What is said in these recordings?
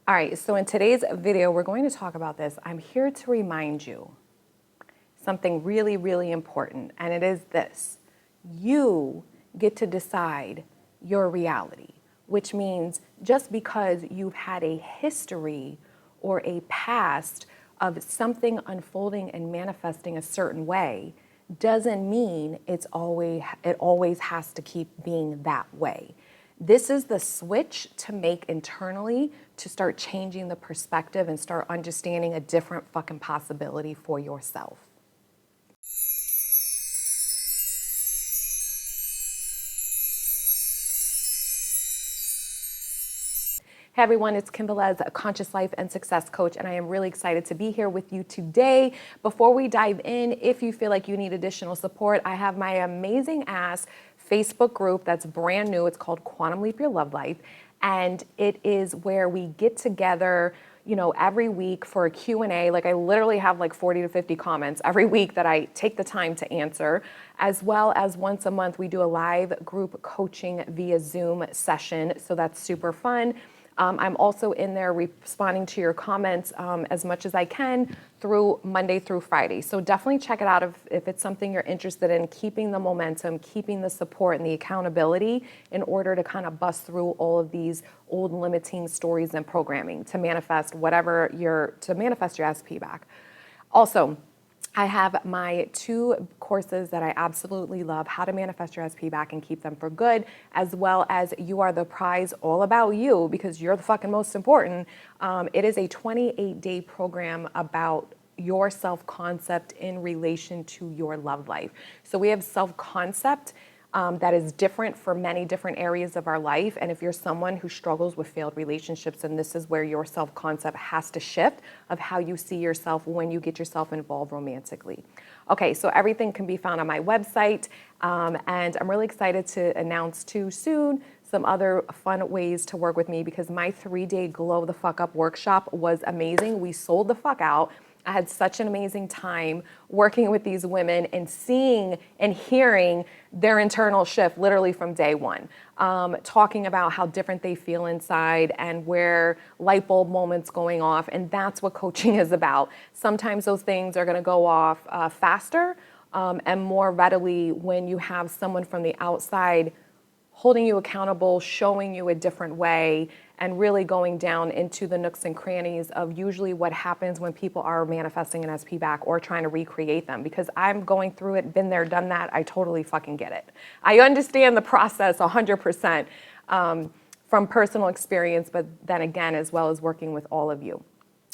All right, so in today's video, we're going to talk about this. I'm here to remind you something really, really important, and it is this. You get to decide your reality, which means just because you've had a history or a past of something unfolding and manifesting a certain way doesn't mean it always has to keep being that way. This is the switch to make internally to start changing the perspective and start understanding a different fucking possibility for yourself. Hey everyone, it's Velez, a conscious life and success coach, and I am really excited to be here with you today. Before we dive in, if you feel like you need additional support, I have my amazing ass Facebook group that's brand new. It's called Quantum Leap Your Love Life, and it is where we get together, every week for a Q&A. Like I literally have like 40 to 50 comments every week that I take the time to answer, as well as once a month we do a live group coaching via Zoom session. So that's super fun. I'm also in there responding to your comments as much as I can through Monday through Friday. So definitely check it out if it's something you're interested in, keeping the momentum, keeping the support and the accountability in order to kind of bust through all of these old limiting stories and programming to manifest your SP back. Also, I have my 2 courses that I absolutely love, How to Manifest Your SP Back and Keep Them for Good, as well as You Are the Prize, all about you because you're the fucking most important. It is a 28-day program about your self-concept in relation to your love life. So we have self-concept that is different for many different areas of our life. And if you're someone who struggles with failed relationships, then this is where your self-concept has to shift of how you see yourself when you get yourself involved romantically. Okay, so everything can be found on my website. And I'm really excited to announce too soon some other fun ways to work with me because my 3-day glow the fuck up workshop was amazing. We sold the fuck out. I had such an amazing time working with these women and seeing and hearing their internal shift literally from day one, talking about how different they feel inside and where light bulb moments going off. And that's what coaching is about. Sometimes those things are going to go off faster and more readily when you have someone from the outside holding you accountable, showing you a different way, and really going down into the nooks and crannies of usually what happens when people are manifesting an SP back or trying to recreate them. Because I'm going through it, been there, done that, I totally fucking get it. I understand the process 100% from personal experience, but then again, as well as working with all of you.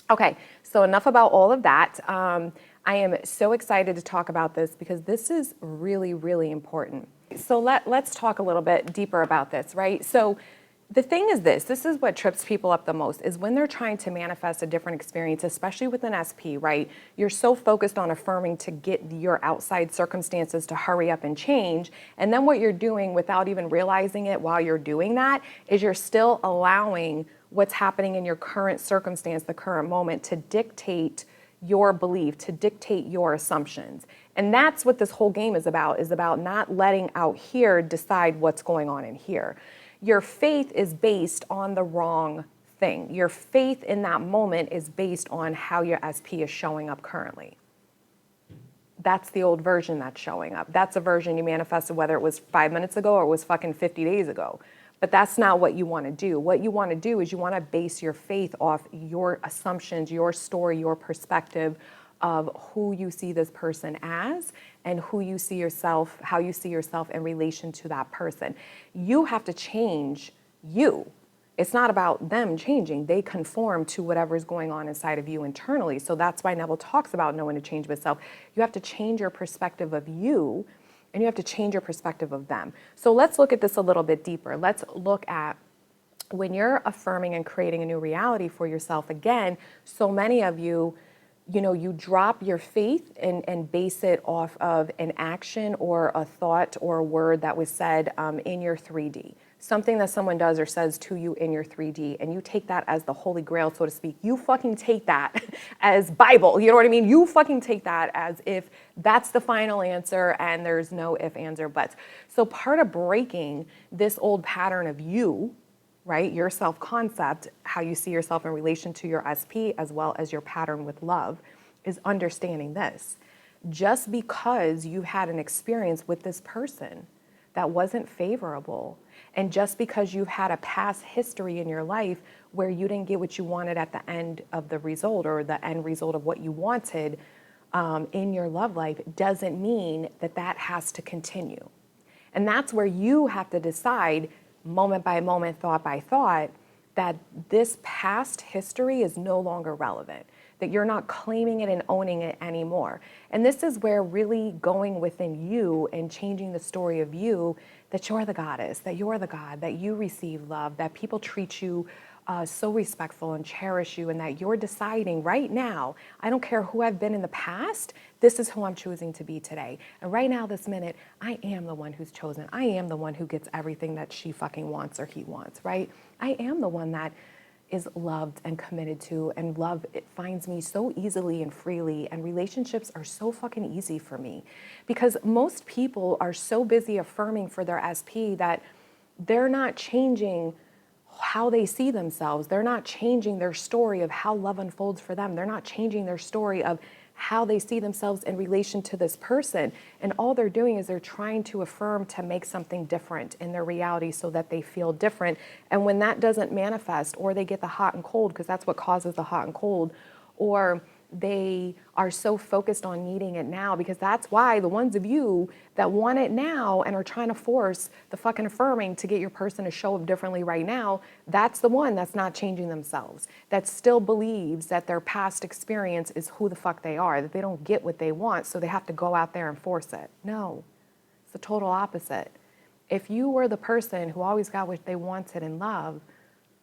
Okay, so enough about all of that. I am so excited to talk about this because this is really, really important. So let's talk a little bit deeper about this, right? So the thing is this is what trips people up the most is when they're trying to manifest a different experience, especially with an SP, right? You're so focused on affirming to get your outside circumstances to hurry up and change. And then what you're doing without even realizing it while you're doing that is you're still allowing what's happening in your current circumstance, the current moment, to dictate your belief, to dictate your assumptions. And that's what this whole game is about not letting out here decide what's going on in here. Your faith is based on the wrong thing. Your faith in that moment is based on how your SP is showing up currently. That's the old version that's showing up. That's a version you manifested whether it was 5 minutes ago or it was fucking 50 days ago. But that's not what you want to do. What you want to do is you want to base your faith off your assumptions, your story, your perspective of who you see this person as and who you see yourself, how you see yourself in relation to that person. You have to change you. It's not about them changing. They conform to whatever's going on inside of you internally. So that's why Neville talks about knowing to change myself. You have to change your perspective of you and you have to change your perspective of them. So let's look at this a little bit deeper. Let's look at when you're affirming and creating a new reality for yourself. Again, so many of you, you drop your faith and base it off of an action or a thought or a word that was said in your 3D. Something that someone does or says to you in your 3D, and you take that as the holy grail, so to speak. You fucking take that as Bible, you know what I mean? You fucking take that as if that's the final answer and there's no if, ands, or buts. So part of breaking this old pattern of you right? Your self-concept, how you see yourself in relation to your SP, as well as your pattern with love, is understanding this. Just because you had an experience with this person that wasn't favorable, and just because you've had a past history in your life where you didn't get what you wanted at the end of the result, or the end result of what you wanted in your love life, doesn't mean that that has to continue. And that's where you have to decide, moment by moment, thought by thought, that this past history is no longer relevant, that you're not claiming it and owning it anymore. And this is where really going within you and changing the story of you, that you're the goddess, that you're the God, that you receive love, that people treat you so respectful and cherish you, and that you're deciding right now, I don't care who I've been in the past, this is who I'm choosing to be today. And right now, this minute, I am the one who's chosen. I am the one who gets everything that she fucking wants or he wants, right? I am the one that is loved and committed to, and love, it finds me so easily and freely, and relationships are so fucking easy for me, because most people are so busy affirming for their SP that they're not changing how they see themselves. They're not changing their story of how love unfolds for them. They're not changing their story of how they see themselves in relation to this person. And all they're doing is they're trying to affirm to make something different in their reality so that they feel different. And when that doesn't manifest, or they get the hot and cold, because that's what causes the hot and cold, or they are so focused on needing it now, because that's why the ones of you that want it now and are trying to force the fucking affirming to get your person to show up differently right now, that's the one that's not changing themselves, that still believes that their past experience is who the fuck they are, that they don't get what they want, so they have to go out there and force it. No, it's the total opposite. If you were the person who always got what they wanted in love,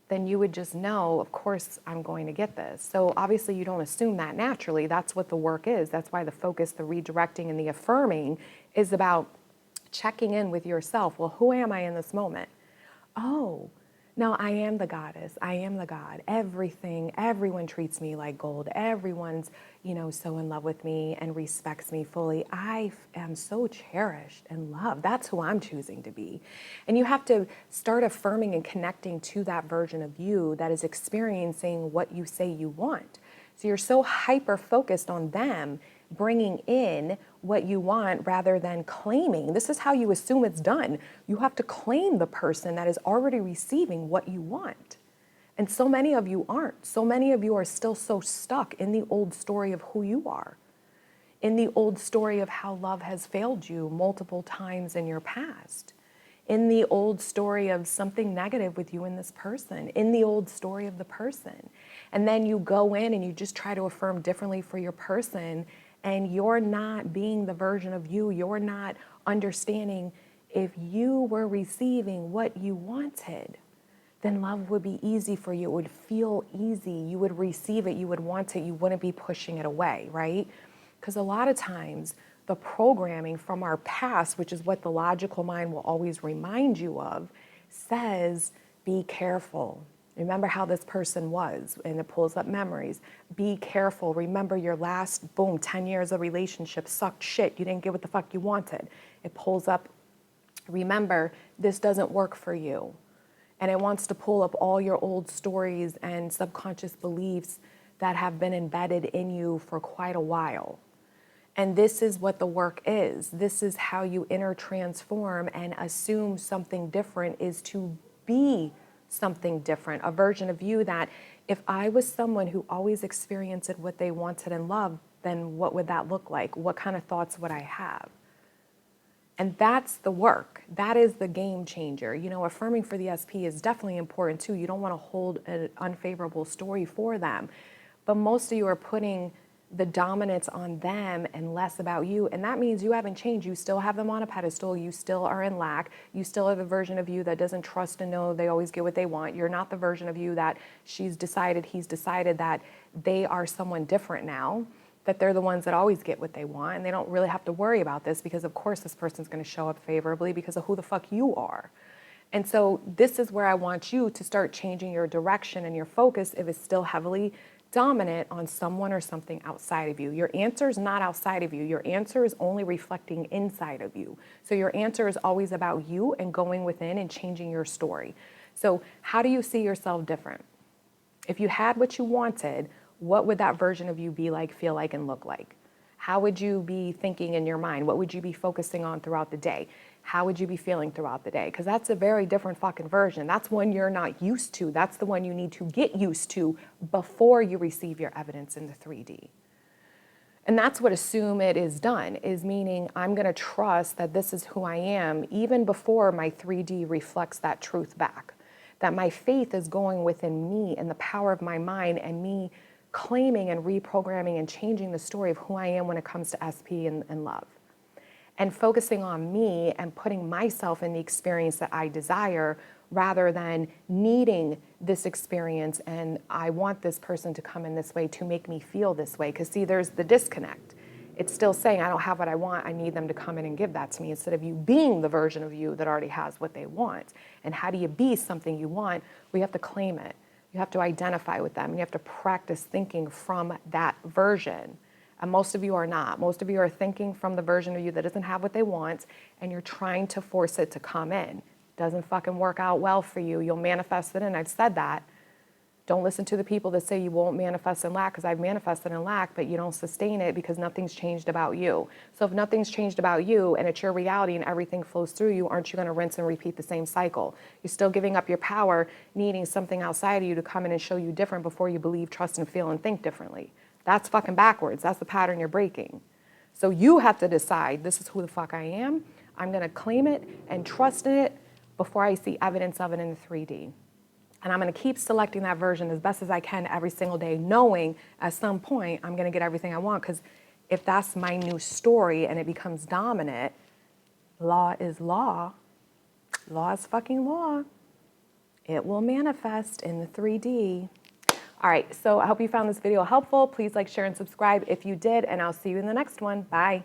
then you would just know, of course, I'm going to get this. So obviously you don't assume that naturally. That's what the work is. That's why the focus, the redirecting, and the affirming is about checking in with yourself. Well, who am I in this moment? Oh, no, I am the goddess. I am the God. Everyone treats me like gold. Everyone's, so in love with me and respects me fully. I am so cherished and loved. That's who I'm choosing to be. And you have to start affirming and connecting to that version of you that is experiencing what you say you want. So you're so hyper focused on them bringing in what you want rather than claiming. This is how you assume it's done. You have to claim the person that is already receiving what you want. And so many of you aren't. So many of you are still so stuck in the old story of who you are, in the old story of how love has failed you multiple times in your past, in the old story of something negative with you and this person, in the old story of the person. And then you go in and you just try to affirm differently for your person, and you're not being the version of you. You're not understanding, if you were receiving what you wanted, then love would be easy for you. It would feel easy. You would receive it. You would want it. You wouldn't be pushing it away, right? Because a lot of times the programming from our past, which is what the logical mind will always remind you of, says, be careful. Remember how this person was, and it pulls up memories. Be careful. Remember your last, 10 years of relationship sucked shit. You didn't get what the fuck you wanted. It pulls up, remember, this doesn't work for you. And it wants to pull up all your old stories and subconscious beliefs that have been embedded in you for quite a while. And this is what the work is. This is how you inner transform and assume something different is to be something different, a version of you that, if I was someone who always experienced what they wanted in love, then what would that look like? What kind of thoughts would I have? And that's the work. That is the game changer. Affirming for the SP is definitely important too. You don't want to hold an unfavorable story for them. But most of you are putting the dominance on them and less about you. And that means you haven't changed. You still have them on a pedestal. You still are in lack. You still are the version of you that doesn't trust and know they always get what they want. You're not the version of you that he's decided that they are someone different now, that they're the ones that always get what they want. And they don't really have to worry about this, because of course this person's going to show up favorably because of who the fuck you are. And so this is where I want you to start changing your direction and your focus if it's still heavily dominant on someone or something outside of you. Your answer is not outside of you. Your answer is only reflecting inside of you. So your answer is always about you and going within and changing your story. So how do you see yourself different? If you had what you wanted, what would that version of you be like, feel like, and look like? How would you be thinking in your mind? What would you be focusing on throughout the day? How would you be feeling throughout the day? Because that's a very different fucking version. That's one you're not used to. That's the one you need to get used to before you receive your evidence in the 3D. And that's what assume it is done, is meaning I'm going to trust that this is who I am even before my 3D reflects that truth back. That my faith is going within me and the power of my mind and me claiming and reprogramming and changing the story of who I am when it comes to SP and love. And focusing on me and putting myself in the experience that I desire rather than needing this experience and I want this person to come in this way to make me feel this way. Because see, there's the disconnect. It's still saying I don't have what I want, I need them to come in and give that to me, instead of you being the version of you that already has what they want. And how do you be something you want? We have to claim it. You have to identify with them. You have to practice thinking from that version. And most of you are not. Most of you are thinking from the version of you that doesn't have what they want, and you're trying to force it to come in. Doesn't fucking work out well for you. You'll manifest it in. I've said that. Don't listen to the people that say you won't manifest in lack, because I've manifested in lack, but you don't sustain it because nothing's changed about you. So if nothing's changed about you and it's your reality and everything flows through you, aren't you going to rinse and repeat the same cycle? You're still giving up your power, needing something outside of you to come in and show you different before you believe, trust, and feel and think differently. That's fucking backwards. That's the pattern you're breaking. So you have to decide, this is who the fuck I am. I'm going to claim it and trust in it before I see evidence of it in the 3D. And I'm going to keep selecting that version as best as I can every single day, knowing at some point I'm going to get everything I want. Because if that's my new story and it becomes dominant, law is law. Law is fucking law. It will manifest in the 3D. All right, so I hope you found this video helpful. Please like, share, and subscribe if you did, and I'll see you in the next one. Bye.